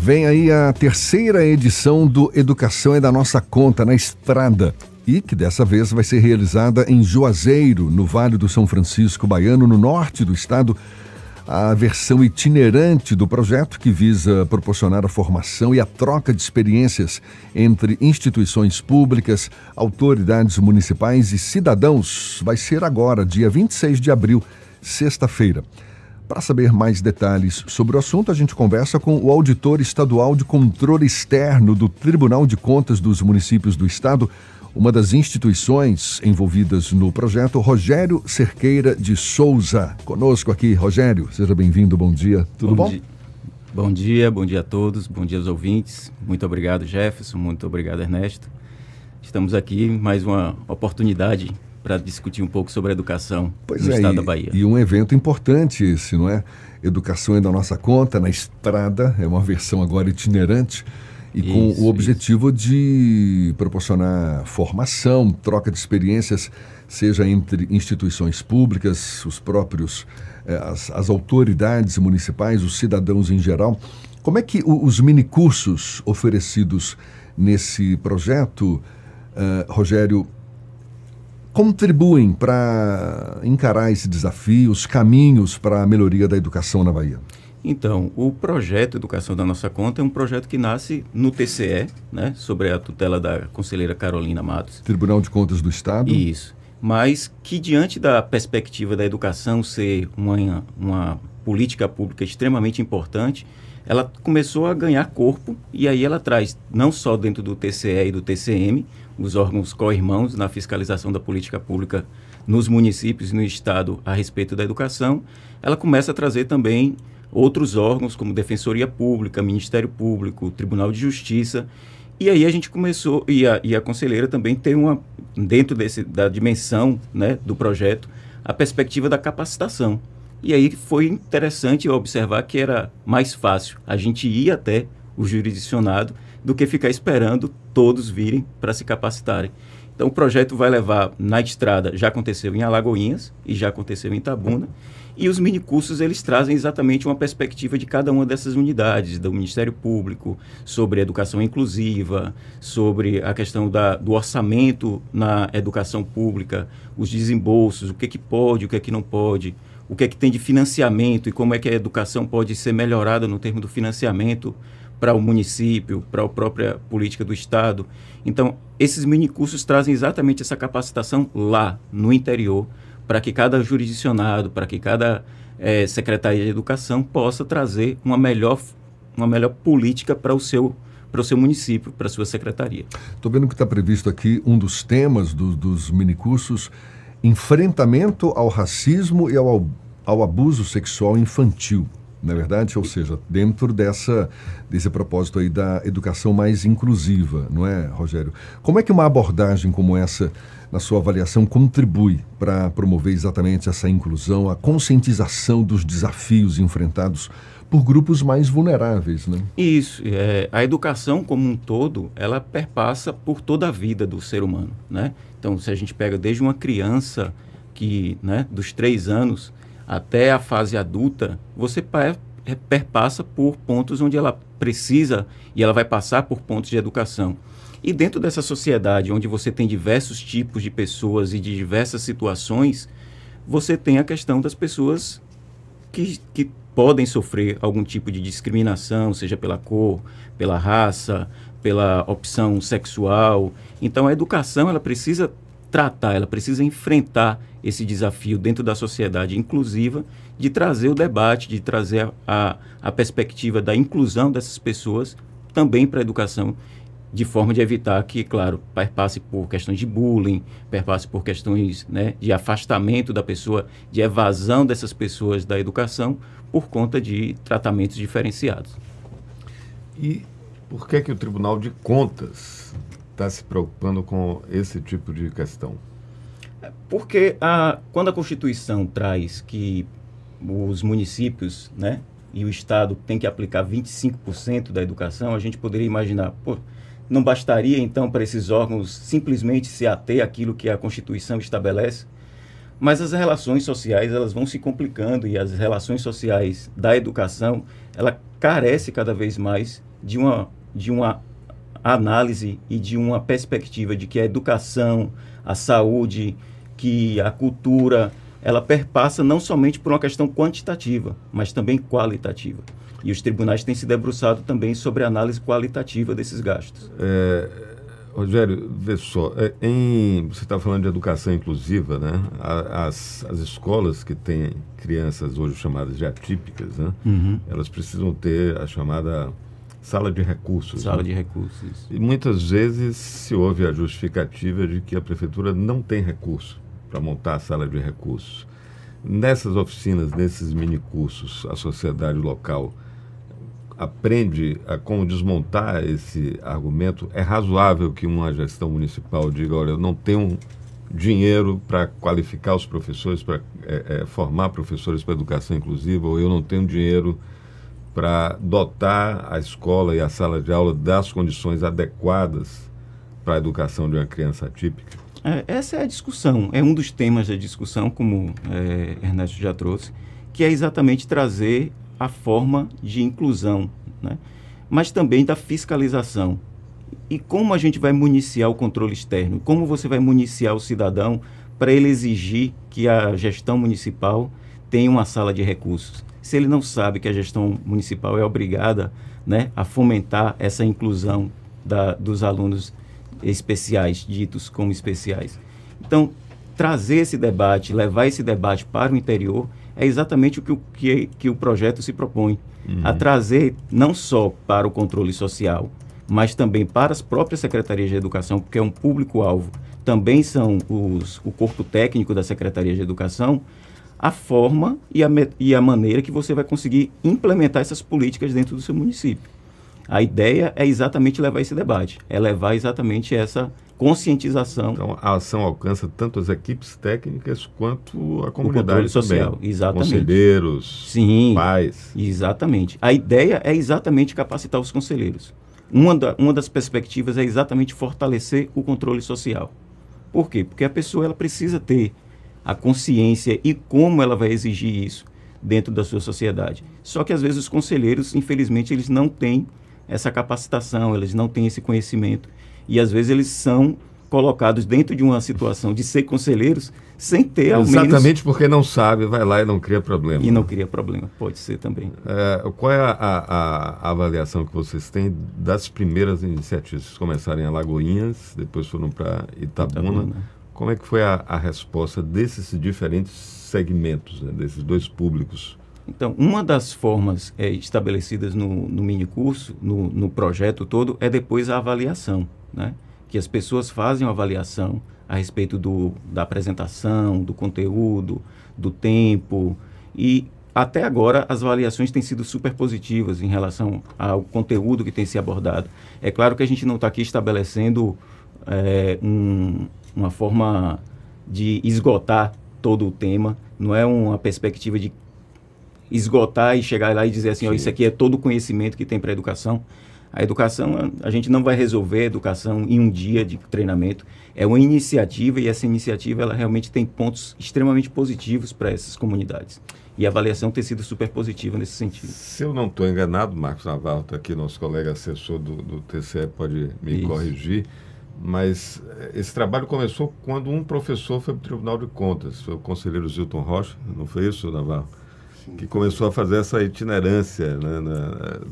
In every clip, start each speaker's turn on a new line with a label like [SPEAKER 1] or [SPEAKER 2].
[SPEAKER 1] Vem aí a terceira edição do Educação é da Nossa Conta, na Estrada. E que dessa vez vai ser realizada em Juazeiro, no Vale do São Francisco Baiano, no norte do estado. A versão itinerante do projeto, que visa proporcionar a formação e a troca de experiências entre instituições públicas, autoridades municipais e cidadãos, vai ser agora, dia 26 de abril, sexta-feira. Para saber mais detalhes sobre o assunto, a gente conversa com o auditor estadual de controle externo do Tribunal de Contas dos Municípios do Estado, uma das instituições envolvidas no projeto, Rogério Cerqueira de Souza. Conosco aqui, Rogério, seja bem-vindo, bom dia, tudo bom?
[SPEAKER 2] Bom dia a todos, bom dia aos ouvintes. Muito obrigado, Jefferson, muito obrigado, Ernesto. Estamos aqui em mais uma oportunidade para discutir um pouco sobre a educação no estado da Bahia.
[SPEAKER 1] E um evento importante esse, não é? Educação é da Nossa Conta, na Estrada, é uma versão agora itinerante, e com o objetivo de proporcionar formação, troca de experiências, seja entre instituições públicas, os próprios, as autoridades municipais, os cidadãos em geral. Como é que os minicursos oferecidos nesse projeto, Rogério, contribuem para encarar esse desafio, os caminhos para a melhoria da educação na Bahia?
[SPEAKER 2] Então, o projeto Educação da Nossa Conta é um projeto que nasce no TCE, né, sobre a tutela da conselheira Carolina Matos.
[SPEAKER 1] Tribunal de Contas do Estado.
[SPEAKER 2] Isso, mas que diante da perspectiva da educação ser uma política pública extremamente importante, ela começou a ganhar corpo e aí ela traz, não só dentro do TCE e do TCM, os órgãos co-irmãos na fiscalização da política pública nos municípios e no Estado a respeito da educação, ela começa a trazer também outros órgãos como Defensoria Pública, Ministério Público, Tribunal de Justiça. E aí a gente começou, e a conselheira também tem dentro da dimensão, né, do projeto, a perspectiva da capacitação. E aí foi interessante observar que era mais fácil a gente ir até o jurisdicionado do que ficar esperando todos virem para se capacitarem. Então o projeto vai levar na Estrada, já aconteceu em Alagoinhas e já aconteceu em Itabuna, e os minicursos eles trazem exatamente uma perspectiva de cada uma dessas unidades, do Ministério Público, sobre educação inclusiva, sobre a questão do orçamento na educação pública, os desembolsos, o que pode, o que não pode, o que tem de financiamento e como é que a educação pode ser melhorada no termo do financiamento para o município, para a própria política do Estado. Então, esses minicursos trazem exatamente essa capacitação lá, no interior, para que cada jurisdicionado, para que cada Secretaria de Educação possa trazer uma melhor política para o seu município, para a sua secretaria.
[SPEAKER 1] Estou vendo que está previsto aqui um dos temas dos minicursos, enfrentamento ao racismo e ao abuso sexual infantil, não é verdade? Ou seja, dentro desse propósito aí da educação mais inclusiva, não é, Rogério? Como é que uma abordagem como essa, na sua avaliação, contribui para promover exatamente essa inclusão, a conscientização dos desafios enfrentados por grupos mais vulneráveis, né?
[SPEAKER 2] Isso. A educação como um todo, ela perpassa por toda a vida do ser humano, né? Então, se a gente pega desde uma criança que, né, dos 3 anos até a fase adulta, você perpassa por pontos onde ela precisa e ela vai passar por pontos de educação. E dentro dessa sociedade, onde você tem diversos tipos de pessoas e de diversas situações, você tem a questão das pessoas que podem sofrer algum tipo de discriminação, seja pela cor, pela raça, pela opção sexual. Então, a educação, ela precisa tratar, ela precisa enfrentar esse desafio dentro da sociedade inclusiva, de trazer o debate, de trazer a perspectiva da inclusão dessas pessoas também para a educação, de forma de evitar que, claro, perpasse por questões de bullying, perpasse por questões, né, de afastamento da pessoa, de evasão dessas pessoas da educação por conta de tratamentos diferenciados.
[SPEAKER 3] E por que o Tribunal de Contas está se preocupando com esse tipo de questão?
[SPEAKER 2] Porque quando a Constituição traz que os municípios, né, e o Estado tem que aplicar 25% da educação, a gente poderia imaginar, não bastaria então para esses órgãos simplesmente se ater àquilo que a Constituição estabelece? Mas as relações sociais, elas vão se complicando, e as relações sociais da educação, ela carece cada vez mais de uma análise e de uma perspectiva de que a educação, a saúde, que a cultura, ela perpassa não somente por uma questão quantitativa, mas também qualitativa. E os tribunais têm se debruçado também sobre a análise qualitativa desses gastos.
[SPEAKER 3] Rogério, vê só, você está falando de educação inclusiva, né? As escolas que têm crianças hoje chamadas de atípicas, né? Elas precisam ter a chamada sala de recursos.
[SPEAKER 2] Sala de recursos.
[SPEAKER 3] E muitas vezes se ouve a justificativa de que a prefeitura não tem recurso para montar a sala de recursos. Nessas oficinas, nesses minicursos, a sociedade local aprende a como desmontar esse argumento. É razoável que uma gestão municipal diga, olha, eu não tenho dinheiro para qualificar os professores, para formar professores para educação inclusiva, ou eu não tenho dinheiro para dotar a escola e a sala de aula das condições adequadas para a educação de uma criança atípica?
[SPEAKER 2] Essa é a discussão, é um dos temas da discussão, como Ernesto já trouxe, que é exatamente trazer a forma de inclusão, né? Mas também da fiscalização. E como a gente vai municiar o controle externo? Como você vai municiar o cidadão para ele exigir que a gestão municipal tenha uma sala de recursos? Se ele não sabe que a gestão municipal é obrigada, né, a fomentar essa inclusão dos alunos especiais, ditos como especiais. Então, trazer esse debate, levar esse debate para o interior, é exatamente o que o projeto se propõe. A trazer não só para o controle social, mas também para as próprias secretarias de educação, porque é um público-alvo, também são o corpo técnico da Secretaria de Educação, a forma e a maneira que você vai conseguir implementar essas políticas dentro do seu município. A ideia é exatamente levar esse debate, é levar exatamente essa conscientização.
[SPEAKER 3] Então, a ação alcança tanto as equipes técnicas quanto a comunidade
[SPEAKER 2] o controle social,
[SPEAKER 3] também.
[SPEAKER 2] exatamente.
[SPEAKER 3] Conselheiros,
[SPEAKER 2] sim,
[SPEAKER 3] pais.
[SPEAKER 2] Exatamente. A ideia é exatamente capacitar os conselheiros. Uma das perspectivas é exatamente fortalecer o controle social. Por quê? Porque a pessoa ela precisa ter a consciência e como ela vai exigir isso dentro da sua sociedade. Só que às vezes os conselheiros, infelizmente, eles não têm essa capacitação, eles não têm esse conhecimento. E às vezes eles são colocados dentro de uma situação de ser conselheiros sem ter ao menos...
[SPEAKER 3] Exatamente porque não sabe, vai lá e não cria problema.
[SPEAKER 2] E não cria problema, pode ser também.
[SPEAKER 3] Qual é a avaliação que vocês têm das primeiras iniciativas? Vocês começaram em Alagoinhas, depois foram para Itabuna. Como é que foi a resposta desses diferentes segmentos, né, desses dois públicos?
[SPEAKER 2] Então, uma das formas estabelecidas no minicurso, no projeto todo, é depois a avaliação, né? Que as pessoas fazem uma avaliação a respeito da apresentação, do conteúdo, do tempo. E até agora as avaliações têm sido super positivas em relação ao conteúdo que tem se abordado. É claro que a gente não está aqui estabelecendo uma forma de esgotar todo o tema, não é uma perspectiva de esgotar e chegar lá e dizer assim, isso aqui é todo o conhecimento que tem para a educação. A educação, a gente não vai resolver a educação em um dia de treinamento. É uma iniciativa e essa iniciativa ela realmente tem pontos extremamente positivos para essas comunidades. E a avaliação tem sido super positiva nesse sentido.
[SPEAKER 3] Se eu não estou enganado, Marcos Navarro está aqui, nosso colega assessor do TCE pode me corrigir, mas esse trabalho começou quando um professor foi para o Tribunal de Contas, foi o conselheiro Zilton Rocha, não foi isso, Navarro? Que começou a fazer essa itinerância, né,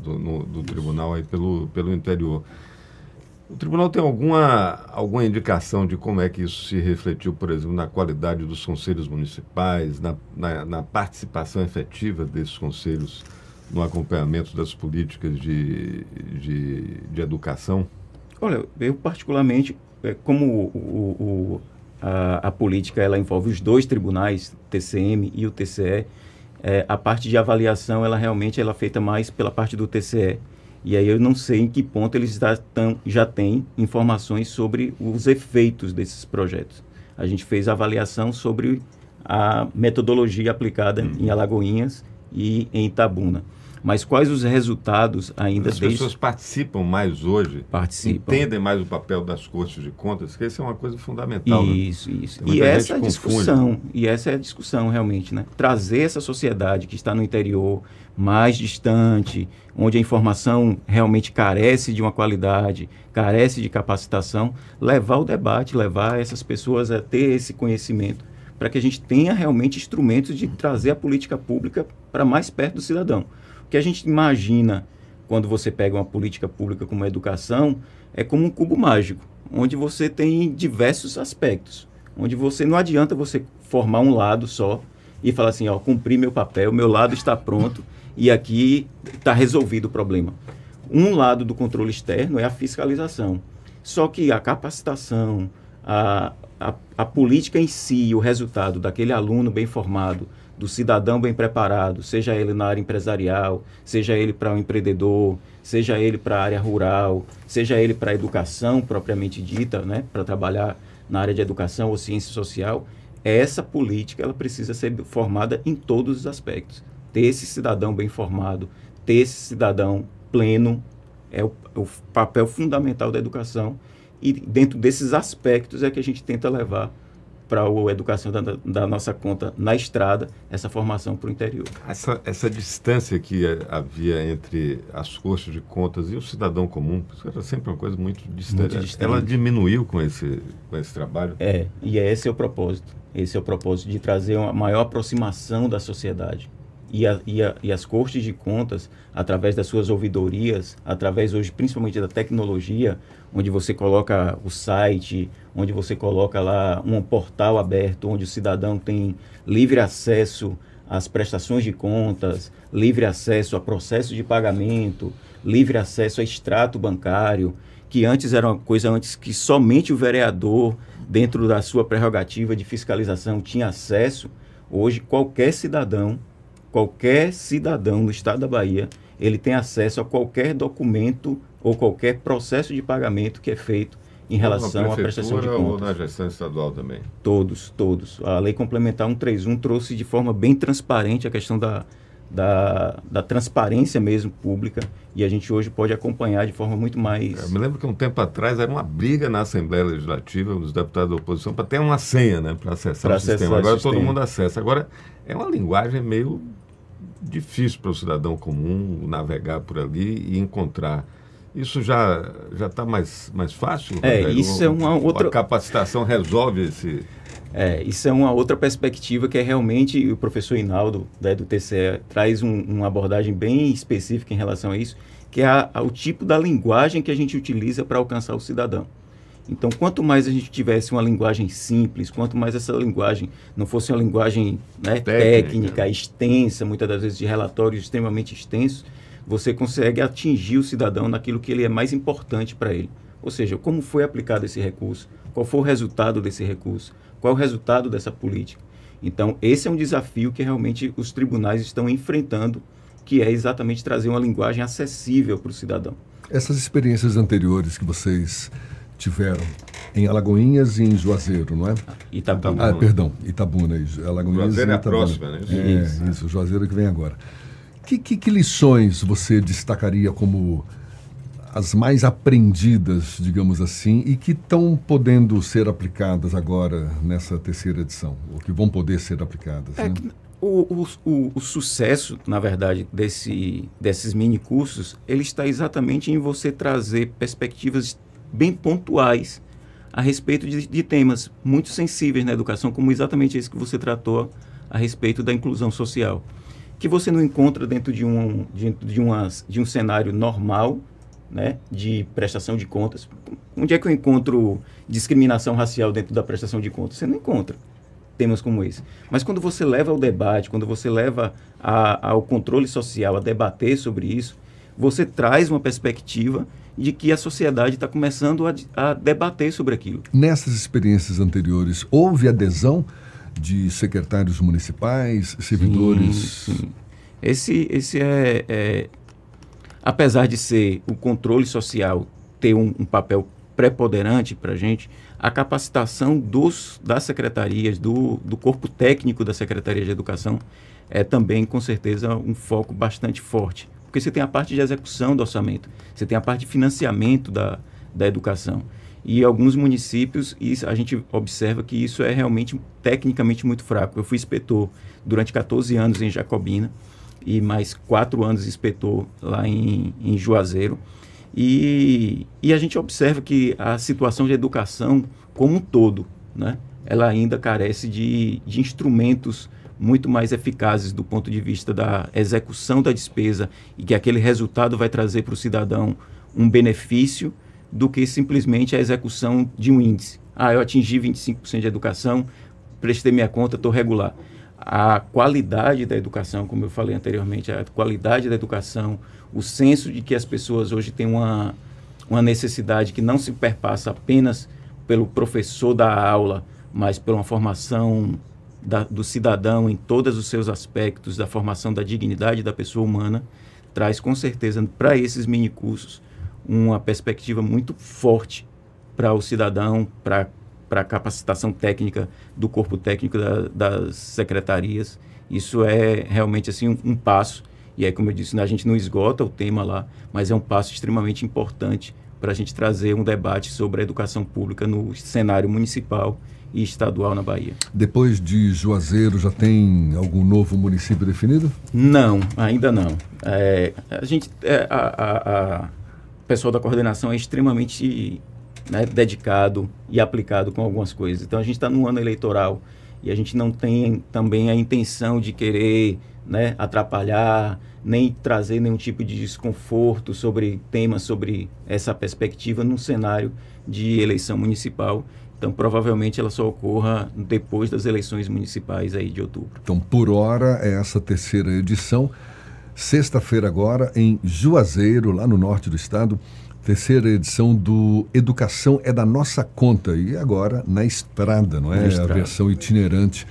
[SPEAKER 3] do tribunal aí pelo interior. O tribunal tem alguma indicação de como é que isso se refletiu, por exemplo, na qualidade dos conselhos municipais, na participação efetiva desses conselhos no acompanhamento das políticas de educação?
[SPEAKER 2] Olha, eu particularmente, como a política ela envolve os dois tribunais, o TCM e o TCE, a parte de avaliação, ela realmente é feita mais pela parte do TCE. E aí eu não sei em que ponto eles já têm informações sobre os efeitos desses projetos. A gente fez a avaliação sobre a metodologia aplicada em Alagoinhas e em Itabuna. Mas quais os resultados ainda
[SPEAKER 3] As pessoas participam mais hoje?
[SPEAKER 2] Participam.
[SPEAKER 3] Entendem mais o papel das cortes de contas? Que isso é uma coisa fundamental.
[SPEAKER 2] Isso,
[SPEAKER 3] né?
[SPEAKER 2] isso. E essa é a discussão realmente, né? Trazer essa sociedade que está no interior, mais distante, onde a informação realmente carece de uma qualidade, carece de capacitação, levar o debate, levar essas pessoas a ter esse conhecimento, para que a gente tenha realmente instrumentos de trazer a política pública para mais perto do cidadão. O que a gente imagina quando você pega uma política pública como a educação é como um cubo mágico, onde você tem diversos aspectos, onde você não adianta você formar um lado só e falar assim, ó, cumpri meu papel, meu lado está pronto e aqui está resolvido o problema. Um lado do controle externo é a fiscalização. Só que a capacitação, a política em si, o resultado daquele aluno bem formado, do cidadão bem preparado, seja ele na área empresarial, seja ele para um empreendedor, seja ele para a área rural, seja ele para a educação propriamente dita, né, para trabalhar na área de educação ou ciência social, essa política ela precisa ser formada em todos os aspectos. Ter esse cidadão bem formado, ter esse cidadão pleno, é o papel fundamental da educação. E dentro desses aspectos é que a gente tenta levar para a educação da nossa conta na estrada, essa formação para o interior.
[SPEAKER 3] Essa distância que havia entre as cortes de contas e o cidadão comum, isso era sempre uma coisa muito distante. Ela diminuiu com esse trabalho?
[SPEAKER 2] E esse é o propósito. Esse é o propósito de trazer uma maior aproximação da sociedade. E as cortes de contas, através das suas ouvidorias, através hoje principalmente da tecnologia, onde você coloca o site, onde você coloca lá um portal aberto, onde o cidadão tem livre acesso às prestações de contas, livre acesso a processo de pagamento, livre acesso a extrato bancário, que antes era uma coisa que somente o vereador, dentro da sua prerrogativa de fiscalização, tinha acesso. Hoje, qualquer cidadão no estado da Bahia, ele tem acesso a qualquer documento ou qualquer processo de pagamento que é feito em relação à prestação de contas.
[SPEAKER 3] Ou na gestão estadual também?
[SPEAKER 2] Todos. A Lei Complementar 131 trouxe de forma bem transparente a questão da transparência mesmo pública, e a gente hoje pode acompanhar de forma muito mais...
[SPEAKER 3] Eu me lembro que um tempo atrás era uma briga na Assembleia Legislativa, dos deputados da oposição, para ter uma senha, né, para acessar o sistema. Agora todo mundo acessa. Agora é uma linguagem meio difícil para o cidadão comum navegar por ali e encontrar. Isso já está mais fácil?
[SPEAKER 2] Isso é uma outra...
[SPEAKER 3] A capacitação resolve esse...
[SPEAKER 2] Isso é uma outra perspectiva que é realmente o professor Hinaldo, do TCE, traz uma abordagem bem específica em relação a isso, que é o tipo da linguagem que a gente utiliza para alcançar o cidadão. Então, quanto mais a gente tivesse uma linguagem simples, quanto mais essa linguagem não fosse uma linguagem, né, técnica, extensa, muitas das vezes de relatórios extremamente extensos, você consegue atingir o cidadão naquilo que ele é mais importante para ele. Ou seja, como foi aplicado esse recurso, qual foi o resultado desse recurso, qual é o resultado dessa política. Então, esse é um desafio que realmente os tribunais estão enfrentando, que é exatamente trazer uma linguagem acessível para o cidadão.
[SPEAKER 1] Essas experiências anteriores que vocês tiveram em Alagoinhas e em Juazeiro, não é?
[SPEAKER 2] Itabuna.
[SPEAKER 1] Itabuna. Alagoinhas
[SPEAKER 3] Juazeiro
[SPEAKER 1] e
[SPEAKER 3] é
[SPEAKER 1] Itabuna.
[SPEAKER 3] a próxima, né?
[SPEAKER 1] Isso, Juazeiro que vem agora. Que lições você destacaria como as mais aprendidas, digamos assim, e que estão podendo ser aplicadas agora nessa terceira edição, ou que vão poder ser aplicadas? Né?
[SPEAKER 2] O sucesso, na verdade, desses mini-cursos, ele está exatamente em você trazer perspectivas bem pontuais a respeito de temas muito sensíveis na educação, como exatamente esse que você tratou a respeito da inclusão social, que você não encontra dentro de um cenário normal, né, de prestação de contas. Onde é que eu encontro discriminação racial dentro da prestação de contas? Você não encontra temas como esse. Mas quando você leva ao debate, quando você leva ao controle social, a debater sobre isso, você traz uma perspectiva de que a sociedade está começando a debater sobre aquilo.
[SPEAKER 1] Nessas experiências anteriores, houve adesão de secretários municipais, servidores?
[SPEAKER 2] Sim. Esse apesar de ser o controle social ter um papel preponderante para a gente, a capacitação das secretarias, do corpo técnico da Secretaria de Educação é também, com certeza, um foco bastante forte Porque você tem a parte de execução do orçamento, você tem a parte de financiamento da educação. E alguns municípios, a gente observa que isso é realmente tecnicamente muito fraco. Eu fui inspetor durante 14 anos em Jacobina e mais 4 anos inspetor lá em Juazeiro. E a gente observa que a situação de educação como um todo, né, ela ainda carece de instrumentos muito mais eficazes do ponto de vista da execução da despesa e que aquele resultado vai trazer para o cidadão um benefício do que simplesmente a execução de um índice. Eu atingi 25% de educação, prestei minha conta, estou regular. A qualidade da educação, como eu falei anteriormente, a qualidade da educação, o senso de que as pessoas hoje têm uma necessidade que não se perpassa apenas pelo professor da aula, mas por uma formação do cidadão em todos os seus aspectos, da formação da dignidade da pessoa humana, traz com certeza para esses minicursos uma perspectiva muito forte para o cidadão, para a capacitação técnica do corpo técnico das secretarias. Isso é realmente assim, um passo, e aí, como eu disse, a gente não esgota o tema lá, mas é um passo extremamente importante para a gente trazer um debate sobre a educação pública no cenário municipal e estadual na Bahia.
[SPEAKER 1] Depois de Juazeiro, já tem algum novo município definido?
[SPEAKER 2] Não, ainda não. O pessoal da coordenação é extremamente dedicado e aplicado com algumas coisas. Então, a gente está no ano eleitoral e a gente não tem também a intenção de querer atrapalhar, nem trazer nenhum tipo de desconforto sobre temas, sobre essa perspectiva num cenário de eleição municipal. Então, provavelmente, ela só ocorra depois das eleições municipais aí de outubro.
[SPEAKER 1] Então, por hora, é essa terceira edição. Sexta-feira agora, em Juazeiro, lá no norte do estado, terceira edição do Educação é da Nossa Conta. E agora, na estrada, não é? A versão itinerante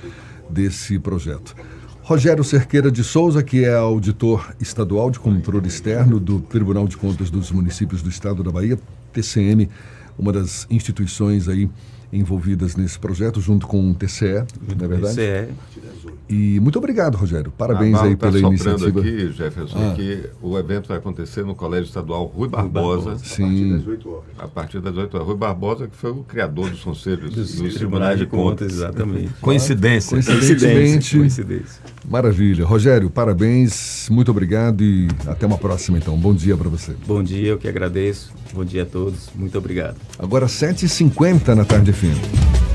[SPEAKER 1] desse projeto. Rogério Cerqueira de Souza, que é auditor estadual de controle externo do Tribunal de Contas dos Municípios do Estado da Bahia, TCM, uma das instituições aí envolvidas nesse projeto, junto com o TCE, não é verdade?
[SPEAKER 2] TCE.
[SPEAKER 1] E muito obrigado, Rogério. Parabéns aí pela iniciativa.
[SPEAKER 3] Aqui, Jefferson, que o evento vai acontecer no Colégio Estadual Rui Barbosa.
[SPEAKER 1] Sim.
[SPEAKER 3] A partir das 8 horas. Rui Barbosa, que foi o criador dos conselhos
[SPEAKER 2] dos Tribunais de Contas. Exatamente.
[SPEAKER 3] Coincidência.
[SPEAKER 2] Coincidência.
[SPEAKER 1] Maravilha. Rogério, parabéns, muito obrigado e até uma próxima, então. Bom dia para você.
[SPEAKER 2] Bom dia, eu que agradeço. Bom dia a todos. Muito obrigado.
[SPEAKER 1] Agora 7h50 na Tarde FM.